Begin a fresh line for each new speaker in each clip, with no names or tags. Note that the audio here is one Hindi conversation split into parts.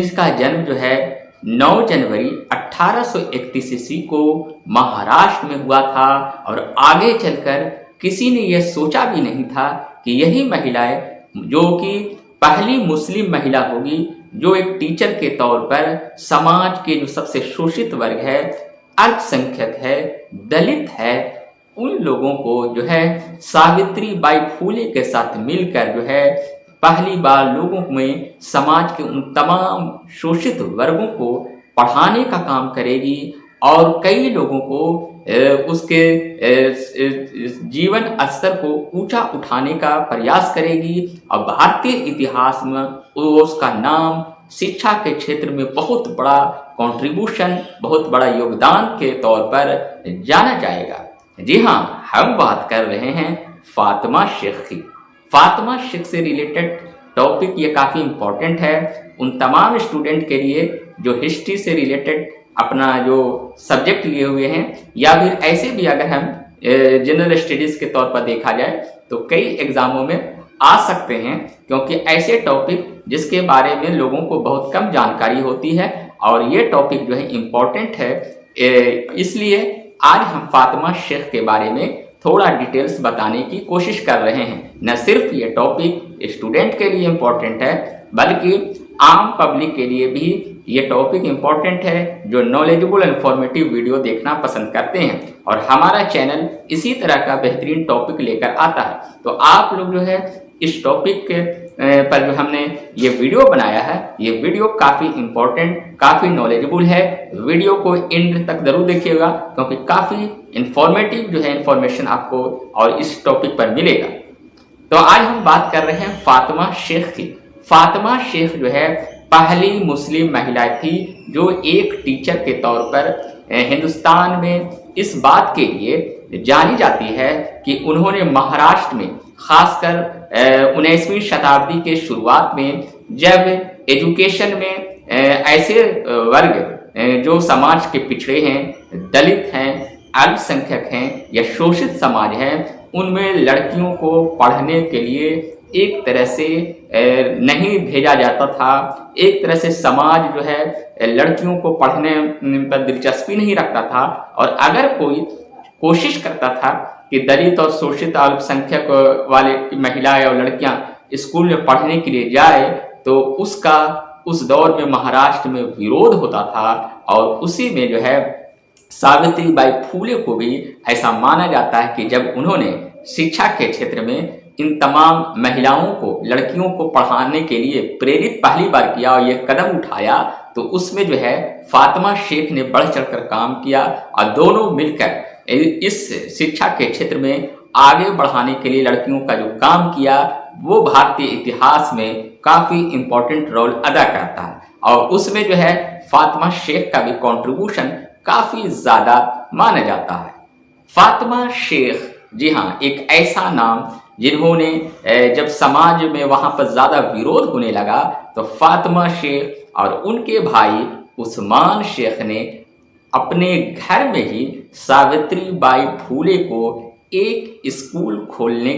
जिसका जन्म जो है 9 जनवरी 1831 ईस्वी को महाराष्ट्र में हुआ था। और आगे चलकर किसी ने यह सोचा भी नहीं था कि यही महिलाएं, जो कि पहली मुस्लिम महिला होगी जो एक टीचर के तौर पर समाज के जो सबसे शोषित वर्ग है, अल्पसंख्यक है, दलित है, उन लोगों को जो है सावित्री बाई फूले के साथ मिलकर जो है पहली बार लोगों में समाज के उन तमाम शोषित वर्गों को पढ़ाने का काम करेगी और कई लोगों को उसके जीवन स्तर को ऊंचा उठाने का प्रयास करेगी। और भारतीय इतिहास में उसका नाम शिक्षा के क्षेत्र में बहुत बड़ा कंट्रीब्यूशन, बहुत बड़ा योगदान के तौर पर जाना जाएगा। जी हाँ, हम बात कर रहे हैं फातिमा शेख की। फातिमा शेख से रिलेटेड टॉपिक ये काफ़ी इम्पोर्टेंट है उन तमाम स्टूडेंट के लिए जो हिस्ट्री से रिलेटेड अपना जो सब्जेक्ट लिए हुए हैं, या फिर ऐसे भी अगर हम जनरल स्टडीज़ के तौर पर देखा जाए तो कई एग्जामों में आ सकते हैं, क्योंकि ऐसे टॉपिक जिसके बारे में लोगों को बहुत कम जानकारी होती है और ये टॉपिक जो है इम्पोर्टेंट है। इसलिए आज हम फातिमा शेख के बारे में थोड़ा डिटेल्स बताने की कोशिश कर रहे हैं। न सिर्फ ये टॉपिक स्टूडेंट के लिए इम्पोर्टेंट है, बल्कि आम पब्लिक के लिए भी ये टॉपिक इम्पोर्टेंट है जो नॉलेजेबल इंफॉर्मेटिव वीडियो देखना पसंद करते हैं। और हमारा चैनल इसी तरह का बेहतरीन टॉपिक लेकर आता है, तो आप लोग जो है इस टॉपिक पर जो हमने ये वीडियो बनाया है, ये वीडियो काफ़ी इम्पोर्टेंट, काफ़ी नॉलेजेबल है। वीडियो को एंड तक जरूर देखिएगा, क्योंकि काफ़ी इंफॉर्मेटिव जो है इंफॉर्मेशन आपको और इस टॉपिक पर मिलेगा। तो आज हम बात कर रहे हैं फातिमा शेख की। फातिमा शेख जो है पहली मुस्लिम महिला थी जो एक टीचर के तौर पर हिंदुस्तान में इस बात के लिए जानी जाती है कि उन्होंने महाराष्ट्र में खासकर 19वीं शताब्दी के शुरुआत में, जब एजुकेशन में ऐसे वर्ग जो समाज के पिछड़े हैं, दलित हैं, अल्पसंख्यक हैं या शोषित समाज हैं, उनमें लड़कियों को पढ़ने के लिए एक तरह से नहीं भेजा जाता था। एक तरह से समाज जो है लड़कियों को पढ़ने पर दिलचस्पी नहीं रखता था, और अगर कोई कोशिश करता था कि दलित और शोषित अल्पसंख्यक वाले महिलाएं और लड़कियां स्कूल में पढ़ने के लिए जाए तो उसका उस दौर में महाराष्ट्र में विरोध होता था। और उसी में जो है सावित्री बाई फूले को भी ऐसा माना जाता है कि जब उन्होंने शिक्षा के क्षेत्र में इन तमाम महिलाओं को, लड़कियों को पढ़ाने के लिए प्रेरित पहली बार किया और यह कदम उठाया, तो उसमें जो है फातिमा शेख ने बढ़ चढ़कर काम किया और दोनों मिलकर इस शिक्षा के क्षेत्र में आगे बढ़ाने के लिए लड़कियों का जो काम किया वो भारतीय इतिहास में काफ़ी इम्पोर्टेंट रोल अदा करता है। और उसमें जो है फातिमा शेख का भी कंट्रीब्यूशन काफ़ी ज़्यादा माना जाता है। फातिमा शेख, जी हाँ, एक ऐसा नाम जिन्होंने जब समाज में वहाँ पर ज़्यादा विरोध होने लगा तो फातिमा शेख और उनके भाई उस्मान शेख ने अपने घर में ही सावित्री बाई फूले को एक स्कूल खोलने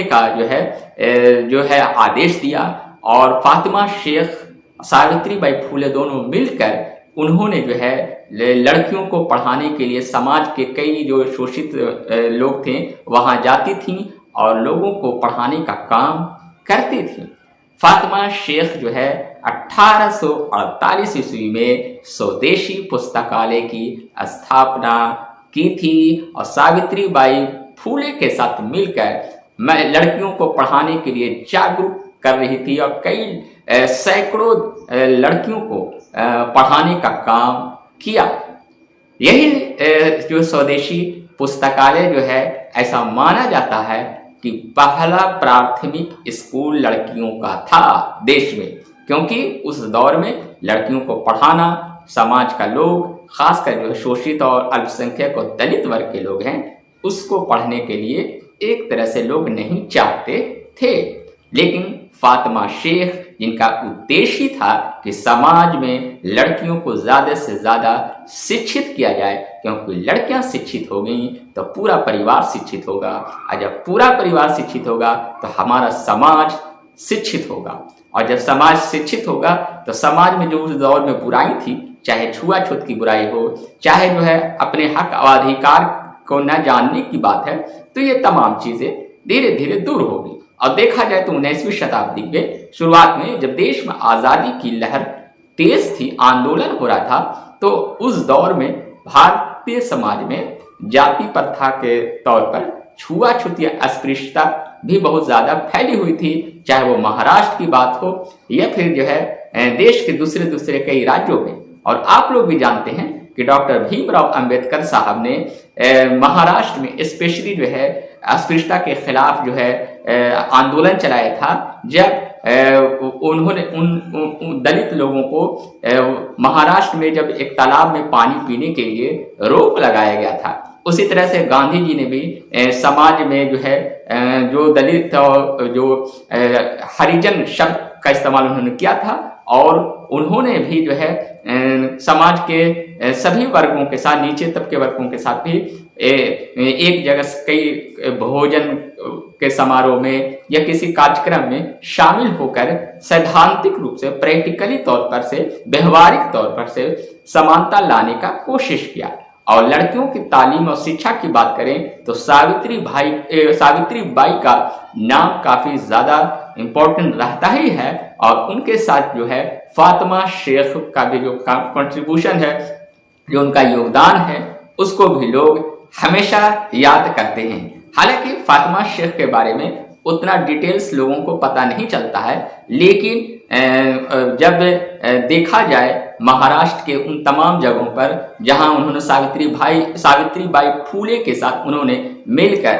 का जो है आदेश दिया। और फातिमा शेख, सावित्री बाई फूले दोनों मिलकर उन्होंने जो है लड़कियों को पढ़ाने के लिए समाज के कई जो शोषित लोग थे वहाँ जाती थीं और लोगों को पढ़ाने का काम करती थी। फातिमा शेख जो है 1848 ईस्वी में स्वदेशी पुस्तकालय की स्थापना की थी और सावित्री बाई फूले के साथ मिलकर लड़कियों को पढ़ाने के लिए जागरूक कर रही थी और कई सैकड़ों लड़कियों को पढ़ाने का काम किया। यही जो स्वदेशी पुस्तकालय जो है, ऐसा माना जाता है कि पहला प्राथमिक स्कूल लड़कियों का था देश में, क्योंकि उस दौर में लड़कियों को पढ़ाना समाज का लोग, खासकर जो शोषित और अल्पसंख्यक और दलित वर्ग के लोग हैं, उसको पढ़ने के लिए एक तरह से लोग नहीं चाहते थे। लेकिन फातिमा शेख, जिनका उद्देश्य था कि समाज में लड़कियों को ज़्यादा से ज़्यादा शिक्षित किया जाए, क्योंकि लड़कियां शिक्षित हो गई तो पूरा परिवार शिक्षित होगा, और जब पूरा परिवार शिक्षित होगा तो हमारा समाज शिक्षित होगा। और जब समाज शिक्षित होगा तो समाज में जो उस दौर में बुराई थी, चाहे छुआछूत की बुराई हो, चाहे जो है अपने हक और अधिकार को न जानने की बात है, तो ये तमाम चीजें धीरे धीरे दूर होगी। और देखा जाए तो 19वीं शताब्दी के शुरुआत में जब देश में आजादी की लहर तेज थी, आंदोलन हो रहा था, तो उस दौर में भारतीय समाज में जाति प्रथा के तौर पर छुआछूत या अस्पृश्यता भी बहुत ज्यादा फैली हुई थी, चाहे वो महाराष्ट्र की बात हो या फिर जो है देश के दूसरे कई राज्यों में। और आप लोग भी जानते हैं कि डॉक्टर भीमराव अंबेडकर साहब ने महाराष्ट्र में स्पेशली जो है अस्पृश्यता के खिलाफ जो है आंदोलन चलाया था, जब उन्होंने उन दलित लोगों को महाराष्ट्र में जब एक तालाब में पानी पीने के लिए रोक लगाया गया था। उसी तरह से गांधी जी ने भी समाज में जो है जो दलित और जो हरिजन शब्द का इस्तेमाल उन्होंने किया था, और उन्होंने भी जो है समाज के सभी वर्गों के साथ, नीचे तबके वर्गों के साथ भी एक जगह कई भोजन के समारोह में या किसी कार्यक्रम में शामिल होकर सैद्धांतिक रूप से, प्रैक्टिकली तौर पर से, व्यवहारिक तौर पर से समानता लाने का कोशिश किया। और लड़कियों की तालीम और शिक्षा की बात करें तो सावित्री बाई का नाम काफी ज्यादा इम्पोर्टेंट रहता ही है, और उनके साथ जो है फातिमा शेख का भी जो कंट्रीब्यूशन है, जो उनका योगदान है, उसको भी लोग हमेशा याद करते हैं। हालांकि फातिमा शेख के बारे में उतना डिटेल्स लोगों को पता नहीं चलता है, लेकिन जब देखा जाए महाराष्ट्र के उन तमाम जगहों पर जहां उन्होंने सावित्रीबाई फूले के साथ उन्होंने मिलकर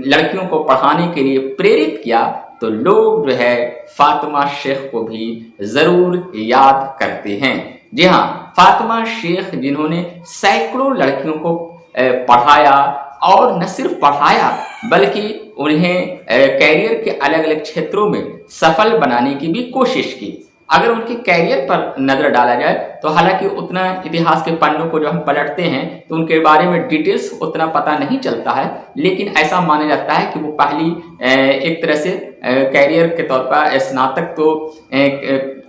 लड़कियों को पढ़ाने के लिए प्रेरित किया, तो लोग जो है फातिमा शेख को भी जरूर याद करते हैं। जी हाँ, फातिमा शेख जिन्होंने सैकड़ों लड़कियों को पढ़ाया, और न सिर्फ पढ़ाया बल्कि उन्हें कैरियर के अलग अलग क्षेत्रों में सफल बनाने की भी कोशिश की। अगर उनके कैरियर पर नजर डाला जाए तो हालांकि उतना इतिहास के पन्नों को जो हम पलटते हैं तो उनके बारे में डिटेल्स उतना पता नहीं चलता है, लेकिन ऐसा माना जाता है कि वो पहली एक तरह से कैरियर के तौर पर स्नातक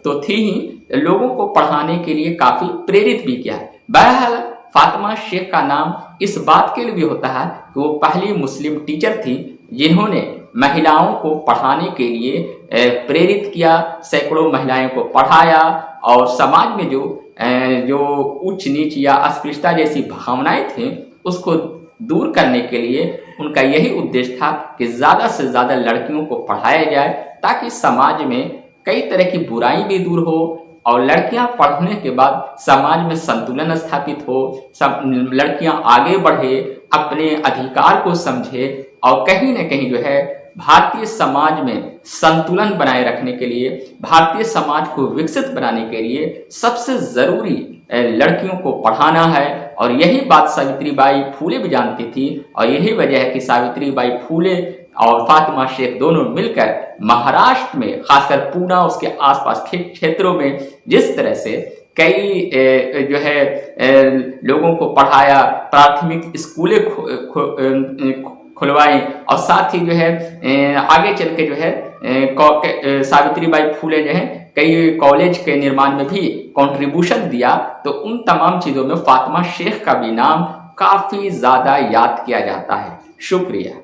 तो थी ही, लोगों को पढ़ाने के लिए काफी प्रेरित भी किया। बहरहाल फातिमा शेख का नाम इस बात के लिए भी होता है कि वो पहली मुस्लिम टीचर थी जिन्होंने महिलाओं को पढ़ाने के लिए प्रेरित किया, सैकड़ों महिलाओं को पढ़ाया, और समाज में जो उच्च नीच या अस्पृश्यता जैसी भावनाएं थी उसको दूर करने के लिए उनका यही उद्देश्य था कि ज्यादा से ज्यादा लड़कियों को पढ़ाया जाए, ताकि समाज में कई तरह की बुराई भी दूर हो और लड़कियां पढ़ने के बाद समाज में संतुलन स्थापित हो, सब लड़कियां आगे बढ़े, अपने अधिकार को समझे, और कहीं ना कहीं जो है भारतीय समाज में संतुलन बनाए रखने के लिए, भारतीय समाज को विकसित बनाने के लिए सबसे जरूरी लड़कियों को पढ़ाना है। और यही बात सावित्रीबाई फूले भी जानती थी, और यही वजह है कि सावित्रीबाई फूले और फातिमा शेख दोनों मिलकर महाराष्ट्र में, खासकर पूना उसके आसपास के क्षेत्रों में जिस तरह से कई जो है लोगों को पढ़ाया, प्राथमिक स्कूलें खुलवाई, और साथ ही जो है आगे चल के जो है सावित्रीबाई फूले जो है कई कॉलेज के निर्माण में भी कंट्रीब्यूशन दिया। तो उन तमाम चीजों में फातिमा शेख का भी नाम काफी ज्यादा याद किया जाता है। शुक्रिया।